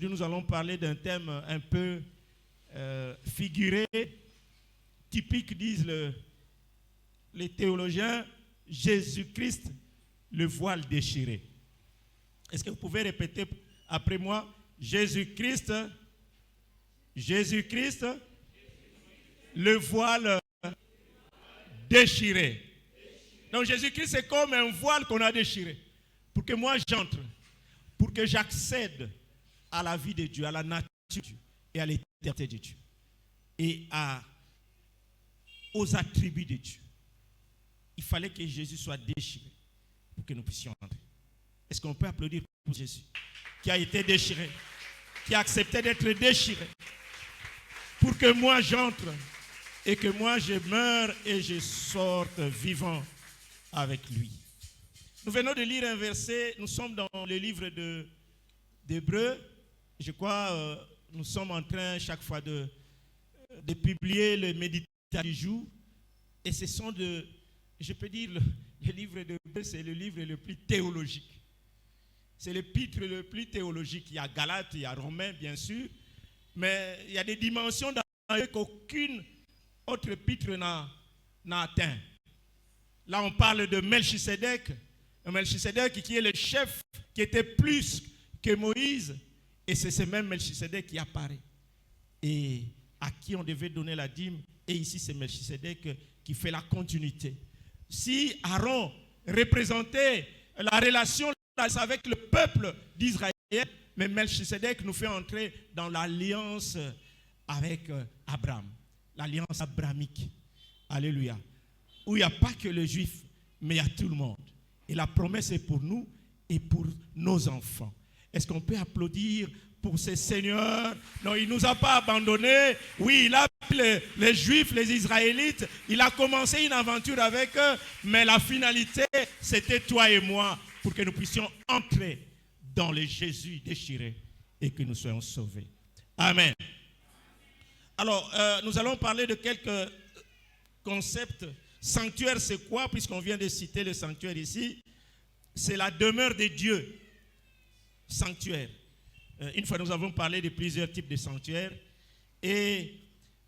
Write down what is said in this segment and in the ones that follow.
Nous allons parler d'un thème un peu figuré, typique, disent les théologiens, Jésus-Christ, le voile déchiré. Est-ce que vous pouvez répéter après moi? Jésus-Christ, Jésus-Christ, le voile déchiré. Donc Jésus-Christ, c'est comme un voile qu'on a déchiré. Pour que moi j'entre, pour que j'accède à la vie de Dieu, à la nature de Dieu et à l'éternité de Dieu et aux attributs de Dieu. Il fallait que Jésus soit déchiré pour que nous puissions entrer. Est-ce qu'on peut applaudir pour Jésus qui a été déchiré, qui a accepté d'être déchiré pour que moi j'entre et que moi je meure et je sorte vivant avec lui. Nous venons de lire un verset, nous sommes dans le livre d'Hébreux. Je crois nous sommes en train chaque fois de publier le méditation du jour. Et ce sont je peux dire, le livre d'Hébreux, c'est le livre le plus théologique. C'est l'épître le plus théologique. Il y a Galates, il y a Romains, bien sûr. Mais il y a des dimensions dans lesquelles qu'aucune autre épître n'a atteint. Là, on parle de Melchisédek. Melchisédek qui est le chef, qui était plus que Moïse. Et c'est ce même Melchisédek qui apparaît. Et à qui on devait donner la dîme. Et ici, c'est Melchisédek qui fait la continuité. Si Aaron représentait la relation avec le peuple d'Israël, mais Melchisédek nous fait entrer dans l'alliance avec Abraham. L'alliance abrahamique. Alléluia. Où il n'y a pas que les Juifs, mais il y a tout le monde. Et la promesse est pour nous et pour nos enfants. Est-ce qu'on peut applaudir pour ce Seigneur? Non, il ne nous a pas abandonnés. Oui, il a pris les Juifs, les Israélites. Il a commencé une aventure avec eux. Mais la finalité, c'était toi et moi pour que nous puissions entrer dans le Jésus déchiré et que nous soyons sauvés. Amen. Alors, nous allons parler de quelques concepts. Sanctuaire, c'est quoi? Puisqu'on vient de citer le sanctuaire ici. C'est la demeure de Dieu. Sanctuaire. Une fois, nous avons parlé de plusieurs types de sanctuaires. Et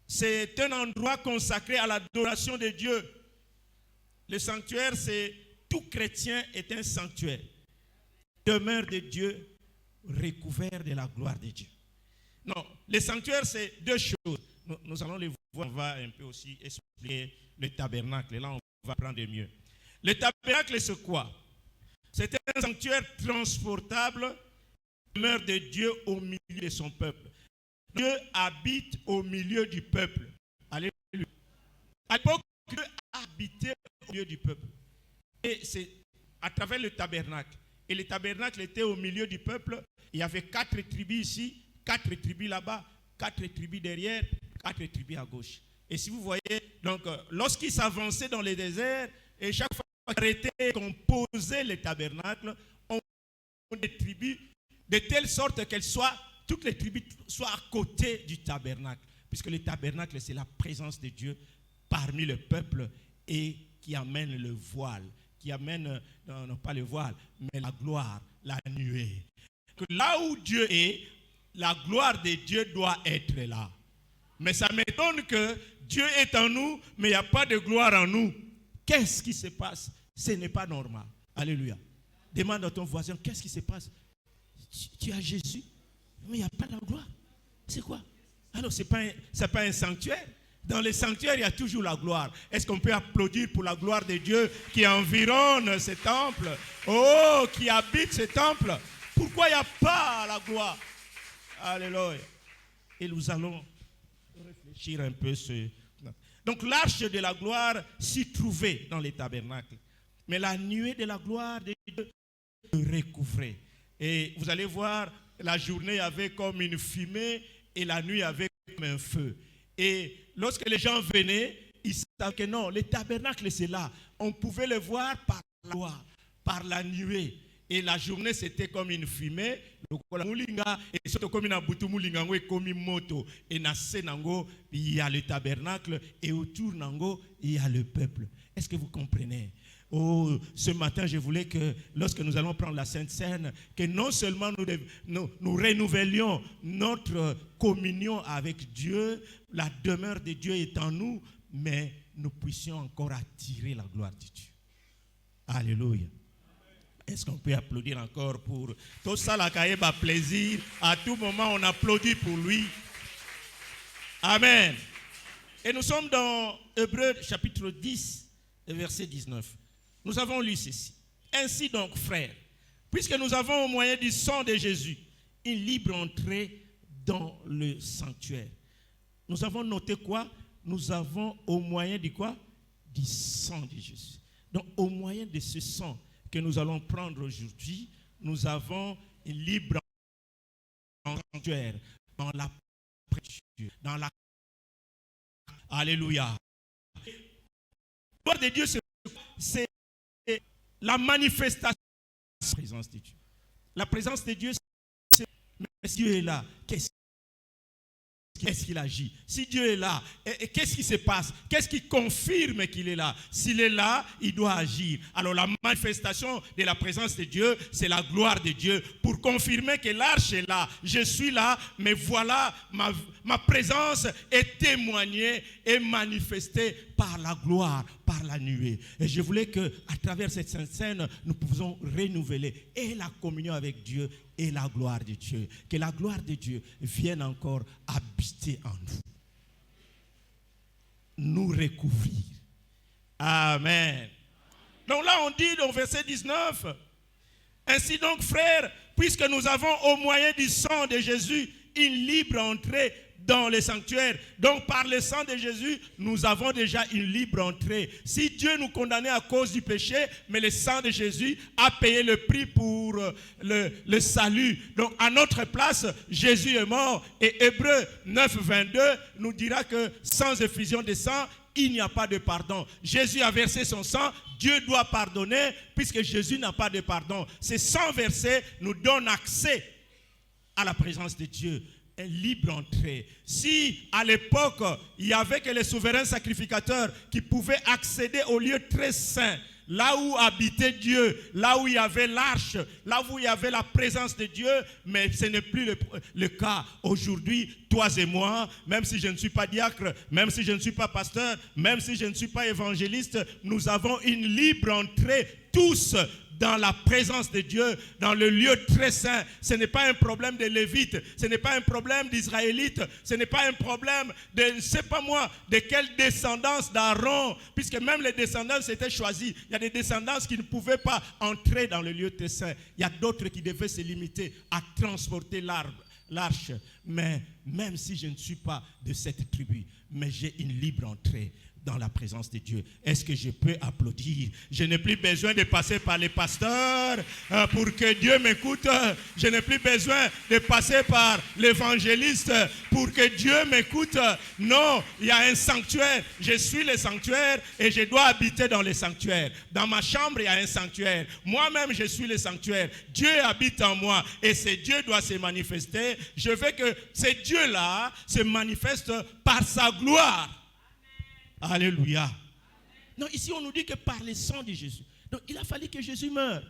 c'est un endroit consacré à l'adoration de Dieu. Le sanctuaire, c'est tout chrétien est un sanctuaire. Demeure de Dieu, recouvert de la gloire de Dieu. Non, le sanctuaire, c'est deux choses. Nous allons les voir. On va un peu aussi expliquer le tabernacle. Là, on va prendre mieux. Le tabernacle, c'est quoi? C'est un sanctuaire transportable, demeure de Dieu au milieu de son peuple. Dieu habite au milieu du peuple. Alléluia. À l'époque, Dieu habitait au milieu du peuple. Et c'est à travers le tabernacle. Et le tabernacle était au milieu du peuple. Il y avait 4 tribus ici, 4 tribus là-bas, 4 tribus derrière, 4 tribus à gauche. Et si vous voyez, donc, lorsqu'ils s'avançaient dans les déserts, et chaque fois qu'ils arrêtaient, qu'on posait le tabernacle, on des tribus, de telle sorte qu'elles soient, toutes les tribus soient à côté du tabernacle. Puisque le tabernacle, c'est la présence de Dieu parmi le peuple et qui amène le voile, qui amène, non pas le voile, mais la gloire, la nuée. Que là où Dieu est, la gloire de Dieu doit être là. Mais ça m'étonne que Dieu est en nous, mais il n'y a pas de gloire en nous. Qu'est-ce qui se passe? Ce n'est pas normal. Alléluia. Demande à ton voisin, qu'est-ce qui se passe? Tu as Jésus, Mais il n'y a pas la gloire. C'est quoi? Alors, ce n'est pas un sanctuaire. Dans les sanctuaires, il y a toujours la gloire. Est-ce qu'on peut applaudir pour la gloire de Dieu qui environne ce temple? Oh, qui habite ce temple. Pourquoi il n'y a pas la gloire? Alléluia. Et nous allons réfléchir un peu sur... Donc l'arche de la gloire s'y trouvait dans les tabernacles. Mais la nuée de la gloire de Dieu recouvrait. Et vous allez voir, la journée avait comme une fumée et la nuit avait comme un feu. Et lorsque les gens venaient, ils savaient que non, les tabernacles c'est là. On pouvait le voir par la gloire, par la nuée. Et la journée c'était comme une fumée. Et surtout comme une boutou moulinga comme une moto. Et dans ce nango, il y a le tabernacle et autour nango, il y a le peuple. Est-ce que vous comprenez? Oh, ce matin, je voulais que lorsque nous allons prendre la Sainte Seine, que non seulement nous renouvelions notre communion avec Dieu, la demeure de Dieu est en nous, mais nous puissions encore attirer la gloire de Dieu. Alléluia. Est-ce qu'on peut applaudir encore pour tout ça, la caïba plaisir? À tout moment, on applaudit pour lui. Amen. Et nous sommes dans Hébreux chapitre 10, verset 19. Nous avons lu ceci. Ainsi donc, frères, puisque nous avons au moyen du sang de Jésus une libre entrée dans le sanctuaire. Nous avons noté quoi? Nous avons au moyen de quoi? Du sang de Jésus. Donc au moyen de ce sang que nous allons prendre aujourd'hui, nous avons une libre entrée dans le sanctuaire, dans la précieux, dans la... Alléluia. La gloire de Dieu, c'est la manifestation de la présence de Dieu. La présence de Dieu, c'est mais si Dieu est là, qu'est-ce qu'il agit? Si Dieu est là, qu'est-ce qui se passe? Qu'est-ce qui confirme qu'il est là? S'il est là, il doit agir. Alors la manifestation de la présence de Dieu, c'est la gloire de Dieu pour confirmer que l'arche est là. Je suis là, mais voilà, ma présence est témoignée et manifestée par la gloire, par la nuée. Et je voulais qu'à travers cette sainte scène, nous pouvons renouveler et la communion avec Dieu et la gloire de Dieu. Que la gloire de Dieu vienne encore habiter en nous. Nous recouvrir. Amen. Donc là on dit dans verset 19, ainsi donc frères, puisque nous avons au moyen du sang de Jésus une libre entrée dans le sanctuaire. Donc par le sang de Jésus, nous avons déjà une libre entrée. Si Dieu nous condamnait à cause du péché, mais le sang de Jésus a payé le prix pour le salut. Donc à notre place, Jésus est mort. Et Hébreux 9, 22 nous dira que sans effusion de sang, il n'y a pas de pardon. Jésus a versé son sang, Dieu doit pardonner puisque Jésus n'a pas de pardon. Ces sang versé nous donne accès à la présence de Dieu. Libre entrée. Si à l'époque il n'y avait que les souverains sacrificateurs qui pouvaient accéder au lieu très saint, là où habitait Dieu, là où il y avait l'arche, là où il y avait la présence de Dieu, mais ce n'est plus le cas. Aujourd'hui, toi et moi, même si je ne suis pas diacre, même si je ne suis pas pasteur, même si je ne suis pas évangéliste, nous avons une libre entrée tous dans la présence de Dieu, dans le lieu très saint. Ce n'est pas un problème de Lévites, ce n'est pas un problème d'Israélites, ce n'est pas un problème de, je ne sais pas moi, de quelle descendance d'Aaron, puisque même les descendants étaient choisis. Il y a des descendants qui ne pouvaient pas entrer dans le lieu très saint. Il y a d'autres qui devaient se limiter à transporter l'arche. Mais même si je ne suis pas de cette tribu, mais j'ai une libre entrée dans la présence de Dieu. Est-ce que je peux applaudir? Je n'ai plus besoin de passer par les pasteurs pour que Dieu m'écoute. Je n'ai plus besoin de passer par l'évangéliste pour que Dieu m'écoute. Non, il y a un sanctuaire. Je suis le sanctuaire et je dois habiter dans le sanctuaire. Dans ma chambre, il y a un sanctuaire. Moi-même, je suis le sanctuaire. Dieu habite en moi et ce Dieu doit se manifester. Je veux que ce Dieu-là se manifeste par sa gloire. Alléluia. Non, ici on nous dit que par le sang de Jésus. Donc il a fallu que Jésus meure.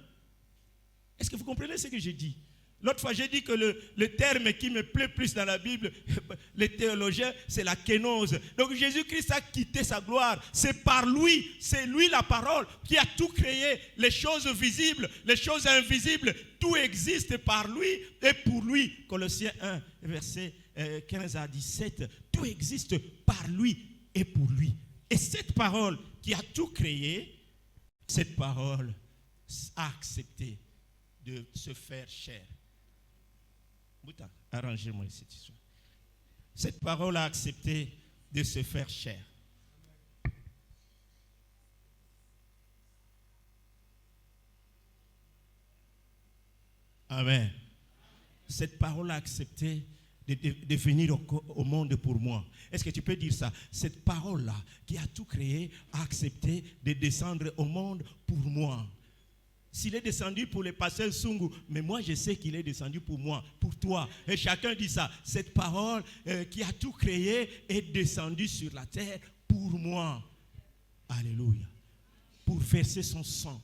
Est-ce que vous comprenez ce que je dis? L'autre fois, j'ai dit que le terme qui me plaît plus dans la Bible, les théologiens, c'est la kénose. Donc Jésus-Christ a quitté sa gloire. C'est par lui, c'est lui la parole qui a tout créé. Les choses visibles, les choses invisibles, tout existe par lui et pour lui. Colossiens 1, verset 15 à 17. Tout existe par lui et pour lui. Et cette parole qui a tout créé, cette parole a accepté de se faire chair. Bouta, arrangez-moi cette histoire. Cette parole a accepté de se faire chair. Amen. Cette parole a accepté de venir au monde pour moi. Est-ce que tu peux dire ça? Cette parole-là, qui a tout créé, a accepté de descendre au monde pour moi. S'il est descendu pour les pasteurs Sungu, mais moi je sais qu'il est descendu pour moi, pour toi. Et chacun dit ça. Cette parole qui a tout créé est descendue sur la terre pour moi. Alléluia. Pour verser son sang,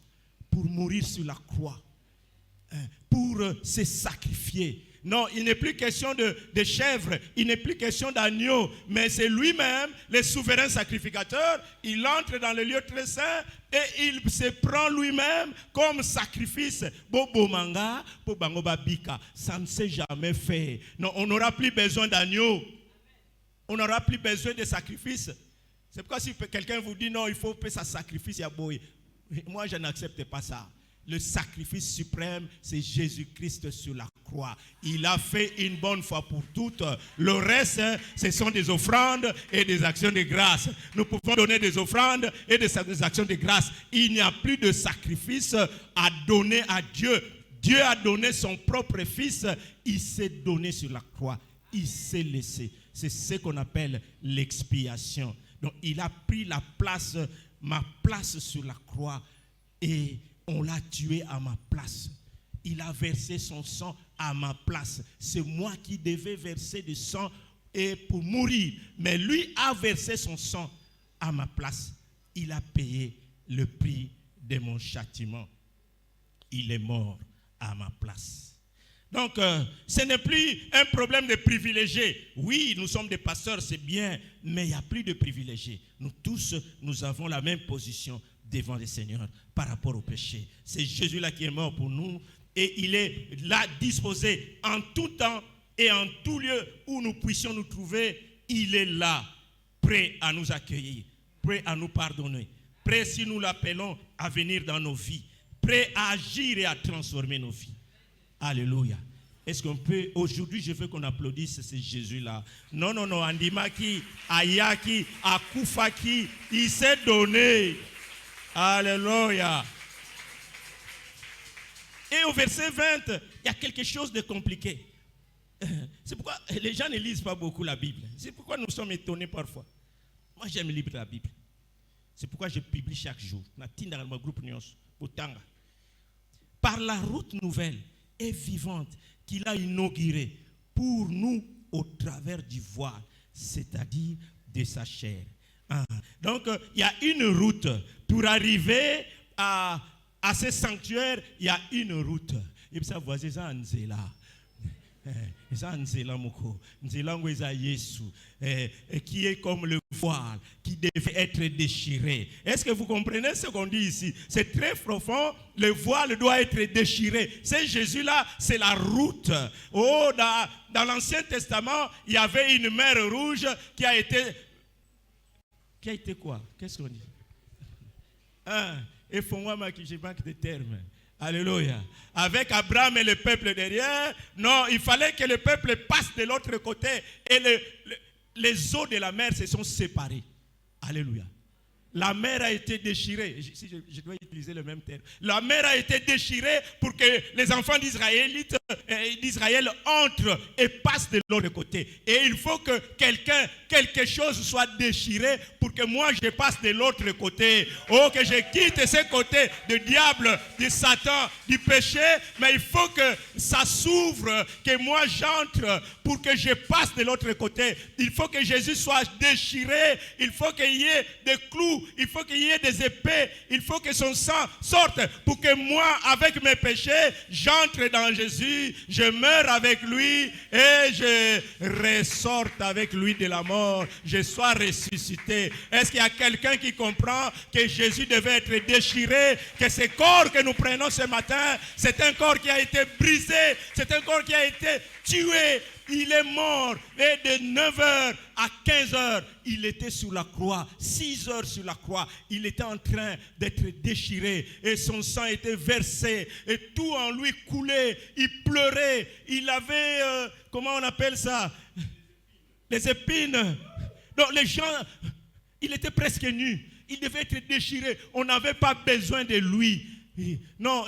pour mourir sur la croix, pour se sacrifier. Non, il n'est plus question de chèvres, il n'est plus question d'agneaux, mais c'est lui-même, le souverain sacrificateur. Il entre dans le lieu très saint et il se prend lui-même comme sacrifice. Bobo manga, bobango babika, ça ne s'est jamais fait. Non, on n'aura plus besoin d'agneaux, on n'aura plus besoin de sacrifices. C'est pourquoi si quelqu'un vous dit non, il faut faire ça sacrifice, moi je n'accepte pas ça. Le sacrifice suprême, c'est Jésus-Christ sur la croix. Il a fait une bonne fois pour toutes. Le reste, ce sont des offrandes et des actions de grâce. Nous pouvons donner des offrandes et des actions de grâce. Il n'y a plus de sacrifice à donner à Dieu. Dieu a donné son propre fils. Il s'est donné sur la croix. Il s'est laissé. C'est ce qu'on appelle l'expiation. Donc, il a pris la place, ma place sur la croix et on l'a tué à ma place. Il a versé son sang à ma place. C'est moi qui devais verser du sang et pour mourir. Mais lui a versé son sang à ma place. Il a payé le prix de mon châtiment. Il est mort à ma place. Donc, ce n'est plus un problème de privilégiés. Oui, nous sommes des pasteurs, c'est bien, mais il n'y a plus de privilégiés. Nous tous, nous avons la même position devant le Seigneur par rapport au péché. C'est Jésus-là qui est mort pour nous et il est là disposé en tout temps et en tout lieu où nous puissions nous trouver. Il est là, prêt à nous accueillir, prêt à nous pardonner, prêt, si nous l'appelons, à venir dans nos vies, prêt à agir et à transformer nos vies. Alléluia. Est-ce qu'on peut, aujourd'hui je veux qu'on applaudisse ce Jésus-là. Non, Andimaki, Ayaki, Akufaki, il s'est donné. Alléluia. Et au verset 20, il y a quelque chose de compliqué. C'est pourquoi les gens ne lisent pas beaucoup la Bible. C'est pourquoi nous sommes étonnés parfois. Moi, j'aime lire la Bible. C'est pourquoi je publie chaque jour. Dans mon groupe par la route nouvelle et vivante qu'il a inaugurée pour nous au travers du voile, c'est-à-dire de sa chair. Donc, il y a une route. Pour arriver à ce sanctuaire, il y a une route. Et puis ça, voici ça, Nzela. Qui est comme le voile qui devait être déchiré. Est-ce que vous comprenez ce qu'on dit ici? C'est très profond. Le voile doit être déchiré. C'est Jésus-là, c'est la route. Oh, dans l'Ancien Testament, il y avait une mer rouge qui a été quoi? Qu'est-ce qu'on dit? Et faut-moi que je manque de termes. Alléluia. Avec Abraham et le peuple derrière, non, il fallait que le peuple passe de l'autre côté et les eaux de la mer se sont séparées. Alléluia. La mer a été déchirée. Si je dois utiliser le même terme. La mer a été déchirée pour que les enfants d'Israël entrent et passent de l'autre côté. Et il faut que quelque chose soit déchiré pour que moi je passe de l'autre côté. Oh, que je quitte ce côté du diable, du Satan, du péché. Mais il faut que ça s'ouvre, que moi j'entre pour que je passe de l'autre côté. Il faut que Jésus soit déchiré. Il faut qu'il y ait des clous il faut qu'il y ait des épées. Il faut que son sang sorte pour que moi, avec mes péchés, j'entre dans Jésus, je meurs avec lui et je ressorte avec lui de la mort. Je sois ressuscité. Est-ce qu'il y a quelqu'un qui comprend que Jésus devait être déchiré, que ce corps que nous prenons ce matin, c'est un corps qui a été brisé, c'est un corps qui a été tué, il est mort, et de 9h à 15h, il était sur la croix, 6h sur la croix, il était en train d'être déchiré, et son sang était versé, et tout en lui coulait, il pleurait, il avait, comment on appelle ça, les épines. Donc les gens, il était presque nu, il devait être déchiré, on n'avait pas besoin de lui. Non,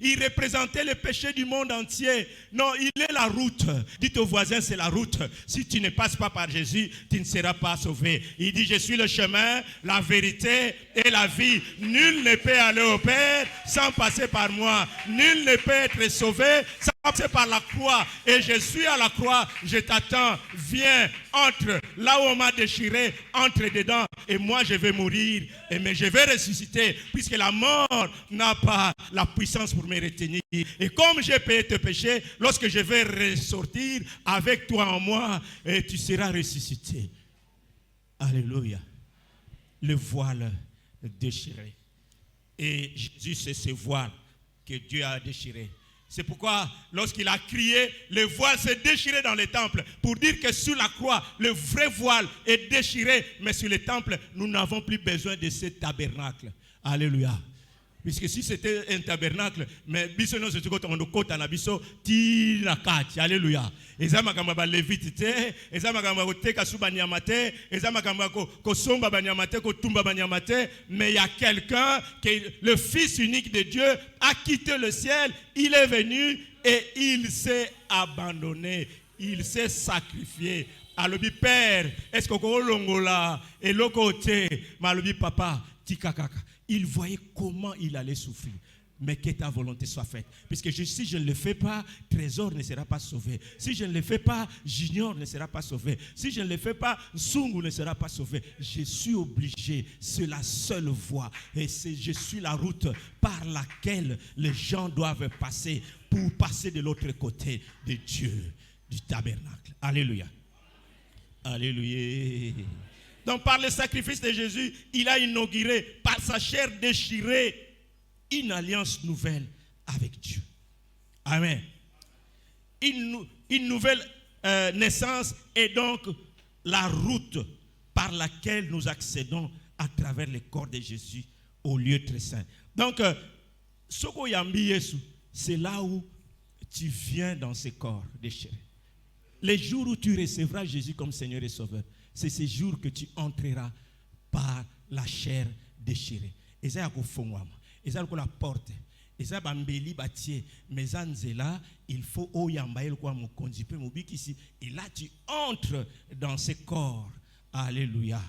il représentait le péché du monde entier. Non, il est la route. Dites aux voisins, c'est la route. Si tu ne passes pas par Jésus, tu ne seras pas sauvé. Il dit, je suis le chemin, la vérité et la vie. Nul ne peut aller au Père sans passer par moi. Nul ne peut être sauvé sans passer par la croix. Et je suis à la croix, je t'attends. Viens, entre là où on m'a déchiré, entre dedans. Et moi, je vais mourir, mais je vais ressusciter, puisque la mort n'a pas la puissance pour me retenir. Et comme j'ai payé tes péchés, lorsque je vais ressortir avec toi en moi, et tu seras ressuscité. Alléluia. Le voile déchiré. Et Jésus, c'est ce voile que Dieu a déchiré. C'est pourquoi, lorsqu'il a crié, le voile s'est déchiré dans les temples. Pour dire que sur la croix, le vrai voile est déchiré. Mais sur les temples, nous n'avons plus besoin de ce tabernacle. Alléluia. Puisque si c'était un tabernacle, mais biso non c'est tout on kota na biso ti na kati. Alléluia. Eza makamba ba levite te, eza makamba ko teka su banyama te, eza makamba ko somba banyama te, ko tumba banyama te, mais il y a quelqu'un qui le fils unique de Dieu a quitté le ciel, il est venu et il s'est abandonné, il s'est sacrifié. Alobi père, est-ce que ko longola et lokote, malobi papa, tikakaka. Il voyait comment il allait souffrir. Mais que ta volonté soit faite. Puisque si je ne le fais pas, Trésor ne sera pas sauvé. Si je ne le fais pas, Junior ne sera pas sauvé. Si je ne le fais pas, Sungu ne sera pas sauvé. Je suis obligé. C'est la seule voie. Et je suis la route par laquelle les gens doivent passer pour passer de l'autre côté de Dieu, du tabernacle. Alléluia. Alléluia. Donc par le sacrifice de Jésus, il a inauguré, par sa chair déchirée, une alliance nouvelle avec Dieu. Amen. Une nouvelle naissance est donc la route par laquelle nous accédons à travers le corps de Jésus au lieu très saint. Donc, Soko Yambi Yesu, c'est là où tu viens dans ce corps déchiré. Les jours où tu recevras Jésus comme Seigneur et Sauveur, c'est ces jours que tu entreras par la chair déchirée. Et ça, il y a la porte. Et ça, il faut et là, tu entres dans ce corps. Alléluia.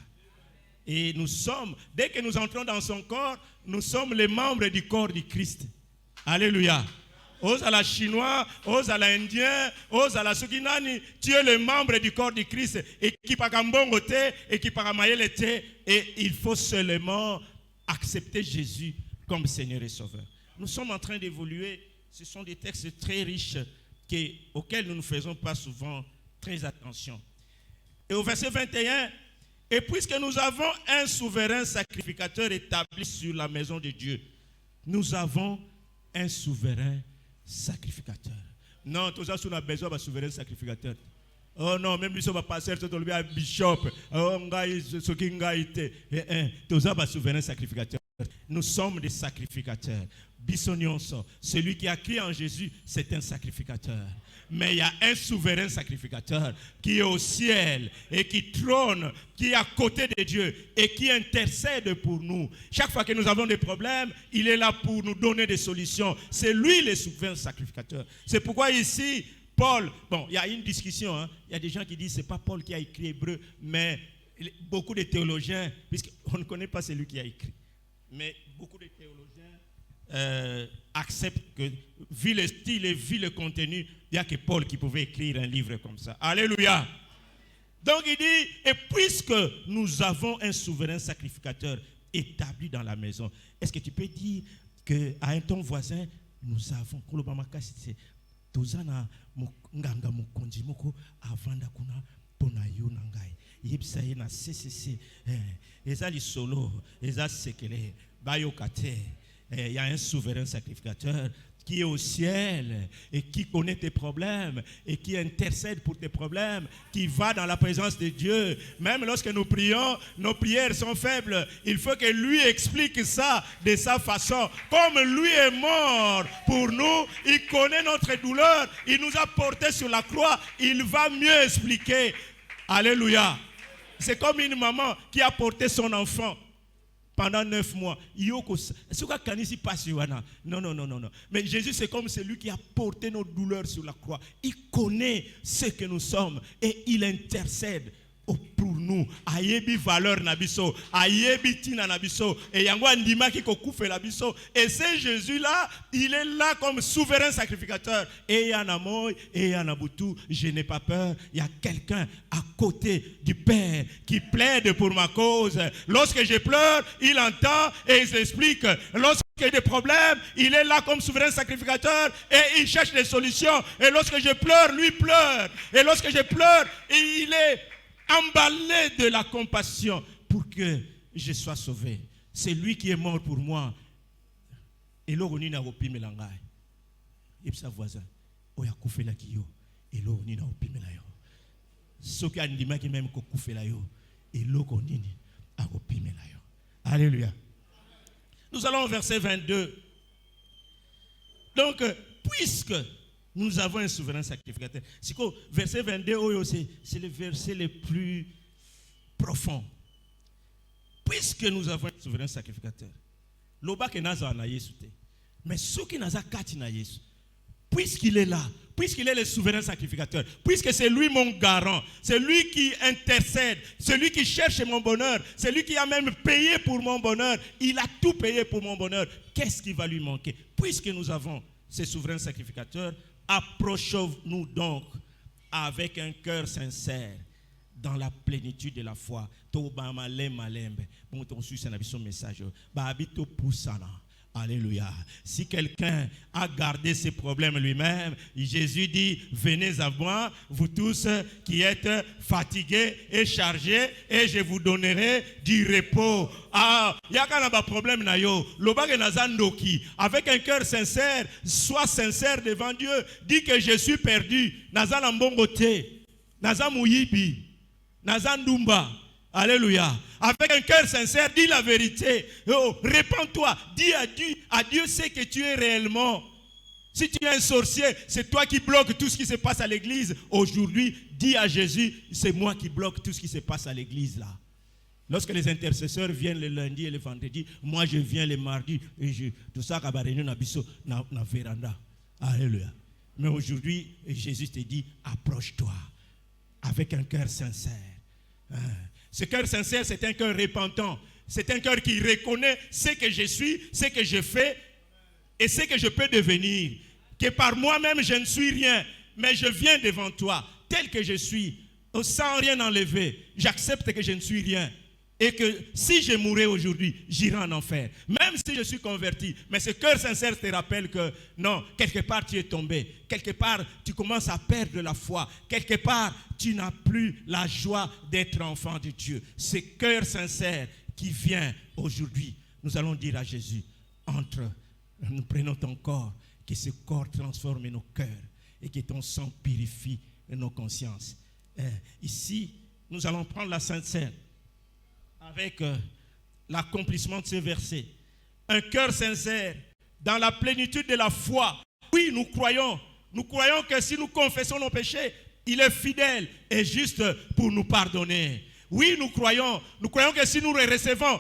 Et nous sommes, dès que nous entrons dans son corps, nous sommes les membres du corps du Christ. Alléluia. Aux à la chinois, aux à la indien, aux à la sukinani, tu es le membre du corps du Christ. Et qui parambongote, et qui paramayelete, et il faut seulement accepter Jésus comme Seigneur et Sauveur. Nous sommes en train d'évoluer. Ce sont des textes très riches auxquels nous ne faisons pas souvent très attention. Et au verset 21, et puisque nous avons un souverain sacrificateur établi sur la maison de Dieu, nous avons un souverain sacrificateur. Non, tout ça, on a besoin d'un souverain sacrificateur. Oh non, même si on va passer un bishop, tout ça, un souverain sacrificateur. Nous sommes des sacrificateurs. Celui qui a crié en Jésus, c'est un sacrificateur. Mais il y a un souverain sacrificateur qui est au ciel et qui trône, qui est à côté de Dieu et qui intercède pour nous. Chaque fois que nous avons des problèmes, il est là pour nous donner des solutions. C'est lui le souverain sacrificateur. C'est pourquoi ici, Paul, bon, il y a une discussion, hein. Il y a des gens qui disent que ce n'est pas Paul qui a écrit Hébreu, mais beaucoup de théologiens, puisqu'on ne connaît pas celui qui a écrit, mais beaucoup de théologiens acceptent que, vu le style et vu le contenu, il n'y a que Paul qui pouvait écrire un livre comme ça. Alléluia. Donc il dit, et puisque nous avons un souverain sacrificateur établi dans la maison. Est-ce que tu peux dire qu'à ton voisin, nous avons, nganga mukonzi moko avanda kuna pona yo nangai yebisa ye na CCC eza lisolo eza sekele bayokate il y a un souverain sacrificateur qui est au ciel et qui connaît tes problèmes et qui intercède pour tes problèmes, qui va dans la présence de Dieu. Même lorsque nous prions, nos prières sont faibles. Il faut que lui explique ça de sa façon. Comme lui est mort pour nous, il connaît notre douleur, il nous a portés sur la croix, il va mieux expliquer. Alléluia. C'est comme une maman qui a porté son enfant pendant 9 mois. Non. Mais Jésus, c'est comme celui qui a porté nos douleurs sur la croix. Il connaît ce que nous sommes et il intercède pour nous. Ayebi valeur nabiso, ayebi tina nabiso, et yango andima ki kokufe nabiso. Et c'est Jésus-là, il est là comme souverain sacrificateur. Et yanamoy, et yanabutu, je n'ai pas peur. Il y a quelqu'un à côté du Père qui plaide pour ma cause. Lorsque je pleure, il entend et il s'explique. Lorsque il y a des problèmes, il est là comme souverain sacrificateur et il cherche des solutions. Et lorsque je pleure, lui pleure. Et lorsque je pleure, il est emballé de la compassion pour que je sois sauvé. C'est lui qui est mort pour moi. Et l'oroni n'a opi melangai. Et sa voisin, oya koufela kiyo. Et l'oroni n'a opi melayo. Ce qui a dit qui même koufela yo. Et l'oroni n'a opi melayo. Alléluia. Nous allons au verset 22. Donc, puisque nous avons un souverain sacrificateur. C'est quoi? Verset 22, c'est le verset le plus profond. Puisque nous avons un souverain sacrificateur. Loba ke naza na Yesu te. Mais ceux qui naza kati na Yesu. Puisqu'il est là, puisqu'il est le souverain sacrificateur, puisque c'est lui mon garant, c'est lui qui intercède, celui qui cherche mon bonheur, c'est lui qui a même payé pour mon bonheur, il a tout payé pour mon bonheur. Qu'est-ce qui va lui manquer? Puisque nous avons ce souverain sacrificateur, approchons-nous donc avec un cœur sincère dans la plénitude de la foi. Alléluia. Si quelqu'un a gardé ses problèmes lui-même, Jésus dit, venez à moi, vous tous qui êtes fatigués et chargés, et je vous donnerai du repos. Ah, il y a un problème na yo. Avec un cœur sincère, sois sincère devant Dieu. Dis que je suis perdu. Nazan mbongote, Nazan mouyibi, Nazan dumba. Alléluia. Avec un cœur sincère, dis la vérité. Oh, répands-toi. Dis à Dieu ce que tu es réellement. Si tu es un sorcier, c'est toi qui bloques tout ce qui se passe à l'église. Aujourd'hui, dis à Jésus, c'est moi qui bloque tout ce qui se passe à l'église là. Lorsque les intercesseurs viennent le lundi et le vendredi, moi je viens le mardi et tout ça à na véranda. Alléluia. Mais aujourd'hui, Jésus te dit, approche-toi avec un cœur sincère. Ce cœur sincère, c'est un cœur repentant. C'est un cœur qui reconnaît ce que je suis, ce que je fais et ce que je peux devenir. Que par moi-même, je ne suis rien, mais je viens devant toi, tel que je suis, sans rien enlever. J'accepte que je ne suis rien. Et que si je mourais aujourd'hui, j'irai en enfer. Même si je suis converti. Mais ce cœur sincère te rappelle que non, quelque part tu es tombé. Quelque part tu commences à perdre la foi. Quelque part tu n'as plus la joie d'être enfant de Dieu. Ce cœur sincère qui vient aujourd'hui, nous allons dire à Jésus, entre, nous prenons ton corps, que ce corps transforme nos cœurs et que ton sang purifie nos consciences. Ici, nous allons prendre la Sainte Seine avec l'accomplissement de ce verset. Un cœur sincère, dans la plénitude de la foi. Oui, nous croyons que si nous confessons nos péchés, il est fidèle et juste pour nous pardonner. Oui, nous croyons que si nous le recevons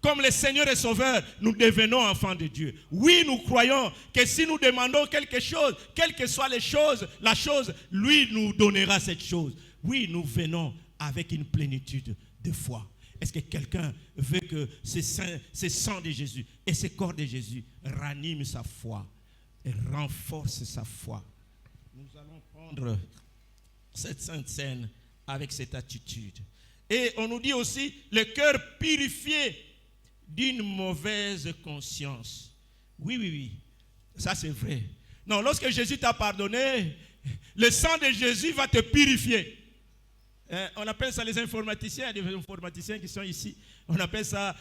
comme le Seigneur et Sauveur, nous devenons enfants de Dieu. Oui, nous croyons que si nous demandons quelque chose, quelles que soient les choses, la chose, lui nous donnera cette chose. Oui, nous venons avec une plénitude de foi. Est-ce que quelqu'un veut que ce sang de Jésus et ce corps de Jésus raniment sa foi et renforce sa foi? Nous allons prendre cette Sainte Seine avec cette attitude. Et on nous dit aussi le cœur purifié. d'une mauvaise conscience. Oui, oui, oui. Ça, c'est vrai. Non, lorsque Jésus t'a pardonné, le sang de Jésus va te purifier. On appelle ça les informaticiens, des informaticiens qui sont ici. On appelle ça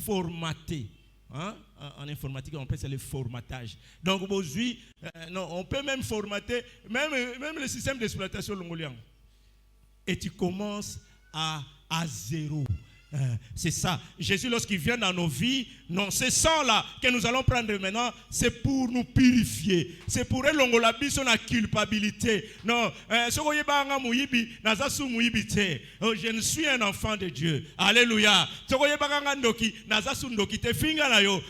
formater. Hein? En informatique, on appelle ça le formatage. Donc, aujourd'hui, non, on peut même formater, même le système d'exploitation longolien. Et tu commences à zéro. C'est ça. Jésus, lorsqu'il vient dans nos vies, non, ce sang-là que nous allons prendre maintenant, c'est pour nous purifier. C'est pour elongola sur la culpabilité. Non, je ne suis un enfant de Dieu. Alléluia.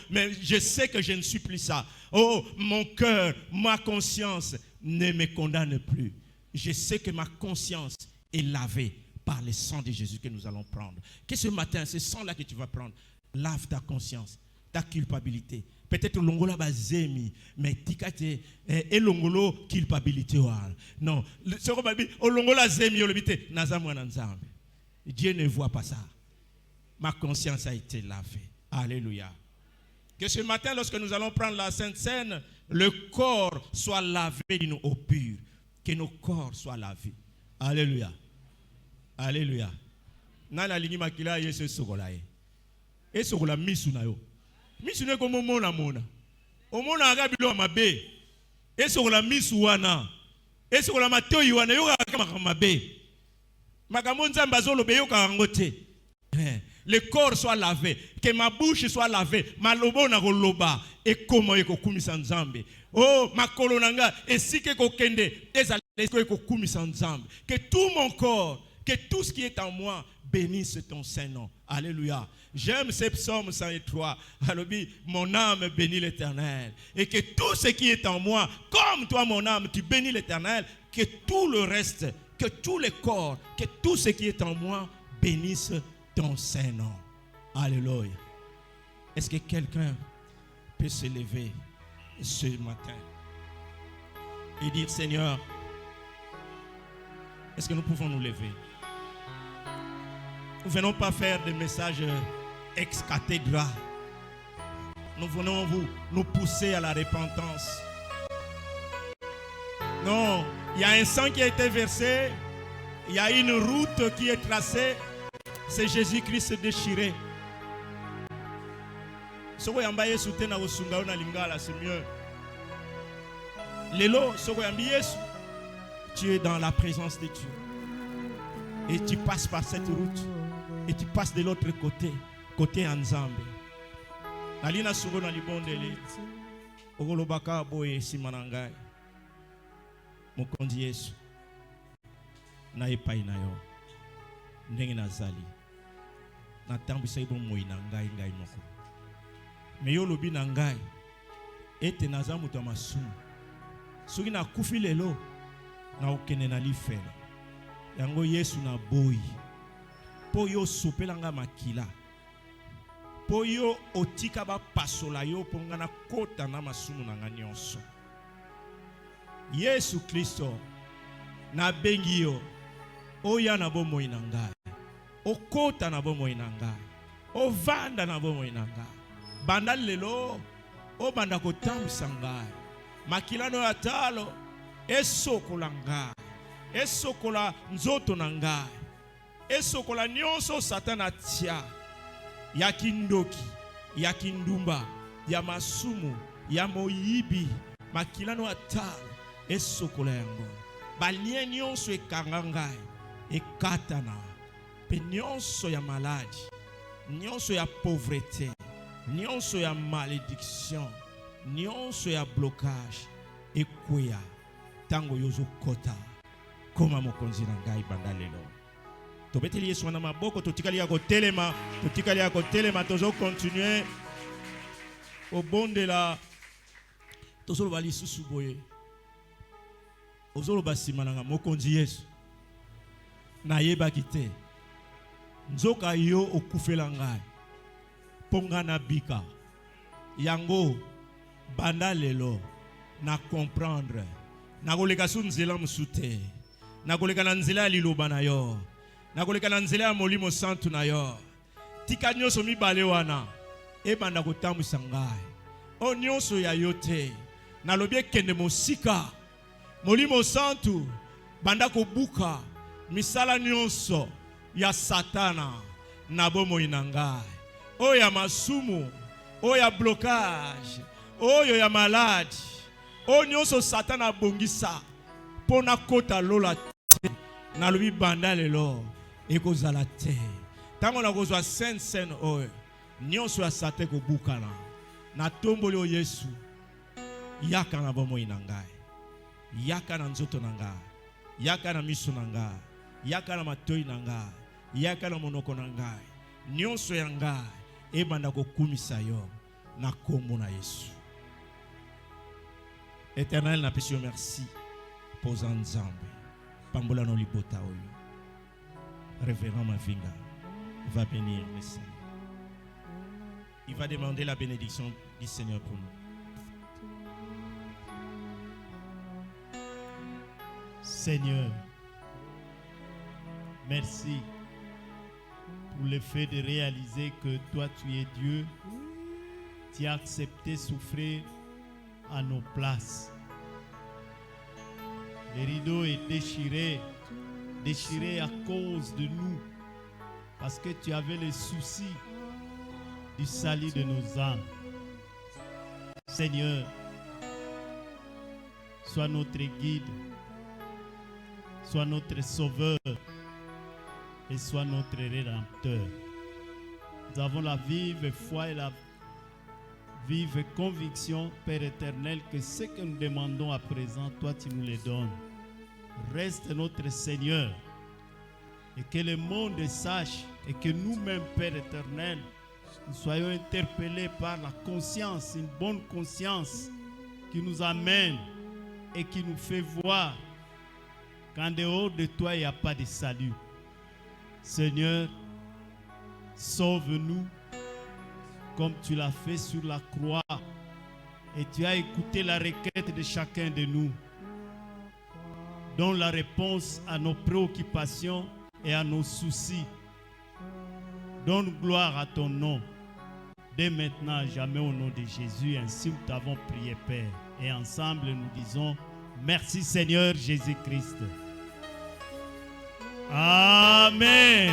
Mais je sais que je ne suis plus ça. Oh, mon cœur, ma conscience ne me condamne plus. Je sais que ma conscience est lavée par le sang de Jésus que nous allons prendre. Que ce matin, ce sang-là que tu vas prendre, lave ta conscience, ta culpabilité. Peut-être l'ongola bazemi, mais tikate et l'ongolo culpabilité. Non, l'ongola zemi olobite nazamwa nzambe. Dieu ne voit pas ça. Ma conscience a été lavée. Alléluia. Que ce matin, lorsque nous allons prendre la Sainte Seine, le corps soit lavé d'une eau pure. Que nos corps soient lavés. Alléluia. Alléluia. Nana lingi makila yesu sokola e. E sokola misu na yo. Misu ne komo mona mona. Omona agabilo mabe. E sokola misu wana. E sokola matoi wana yo kama mabe. Makambo nzamba zolo be yo kangote. Le corps soit lavé, que ma bouche soit lavée, ma lobo na koloba et comment eko kumisa nzambe. Oh ma kolonanga et si ke kokende ezali eko kumisa nzambe. Que tout mon corps, que tout ce qui est en moi bénisse ton Saint-Nom. Alléluia. J'aime ce psaume 103. Alléluia. Mon âme bénit l'Éternel. Et que tout ce qui est en moi, comme toi mon âme, tu bénis l'Éternel, que tout le reste, que tous les corps, que tout ce qui est en moi bénisse ton Saint-Nom. Alléluia. Est-ce que quelqu'un peut se lever ce matin et dire, Seigneur, est-ce que nous pouvons nous lever? Nous ne venons pas faire des messages ex-cathédra. Nous venons nous pousser à la repentance. Non, il y a un sang qui a été versé. Il y a une route qui est tracée. C'est Jésus-Christ déchiré. C'est mieux. Lelo, tu es dans la présence de Dieu. Et tu passes par cette route. Et tu passes de l'autre côté. Côté Anzambe. Nalina sugo na libondele. Ogolobaka boye simanangai. Mokondi Yesu. Na epai na yo. Ndenge nazali. Na tambisa ibo moi na ngai ngai moko. Me yo lobi na ngai. Ete naza mutu ya masumu. Soki na kufi lelo na okende na lifelo. Yango Yesu na boyi. Po yo sopelanga makila. Po yo otika ba pasola yo po nga na kota na masumu na nga nyonso. Yesu Kristo na bengi yo. Oya na bomoi na ngai. Okota na bomoi na ngai. Ovanda na bomoi na ngai. Banda lelo o banda kotambusa ngai. Makila no atalo esokola ngai. Esokola nzoto na ngai. Esokola nyonso satana tia. Ya kindoki, ya kindumba, ya masumu, ya moyibi. Makila no atalo esokola yango. Balien nyonso ekanga ngai. Ekatana. Pe nyonso ya maladi. Nyonso ya pauvreté. Nyonso ya malédiction. Nyonso ya blocage. Ekwea. Tango yozo kota. Koma mokonzi na ngai banda lelo. Tobeteli Yesu na maboko totikali ya kotelema, totikali ya kotelema tozo continuer au bonde la tozo bali susu boye. Ozolo basima na mokonzi Yesu. Na yeba kite. Nzoka yo okufela ngai. Ponga na bika. Yango banda lelo na comprendre. Na koleka su nzela musute. Na koleka na nzela liloba na yo. Na koleka na nzela ya molimo santu na yo. Tika nyoso mibale wana. ebanda kotambwisa ngai. O nyonso ya yo te nalobi ekende mosika. Molimo Santu banda kobuka misala nyonso ya Satana na bomoi na ngai. O ya masumu, o ya blocage, oyo ya maladi, o nyonso Satana bongisa pona kota lola te nalobi banda lelo ekozala te. Tango na kozwa sen oyo nyonso ya Satana kobukana na tomboli o Yesu yaka na bomoi na ngai. Yaka na nzoto na ngai, yaka na miso na ngai, yaka na matoi na ngai, yaka na monoko na ngai. Nyonso ya ngai ebanda kokumisa yo na kombo na Yesu. Éternel, na pesi yo merci pour Nzambe. Pambola no libota oyo. Révérend Mavinga va bénir le Seigneur. Il va demander la bénédiction du Seigneur pour nous. Seigneur, merci pour le fait de réaliser que toi tu es Dieu. Tu as accepté souffrir à nos places. Le rideau est déchiré à cause de nous, parce que tu avais le souci du salut de nos âmes. Seigneur, sois notre guide, sois notre sauveur et sois notre rédempteur. Nous avons la vive foi et la vive conviction, Père éternel, que ce que nous demandons à présent, toi tu nous les donnes. Reste notre Seigneur et que le monde sache et que nous-mêmes, Père éternel, nous soyons interpellés par la conscience, une bonne conscience qui nous amène et qui nous fait voir qu'en dehors de toi, il n'y a pas de salut. Seigneur, sauve-nous comme tu l'as fait sur la croix et tu as écouté la requête de chacun de nous. Donne la réponse à nos préoccupations et à nos soucis. Donne gloire à ton nom. Dès maintenant à jamais au nom de Jésus, ainsi nous t'avons prié, Père. Et ensemble nous disons merci Seigneur Jésus-Christ. Amen.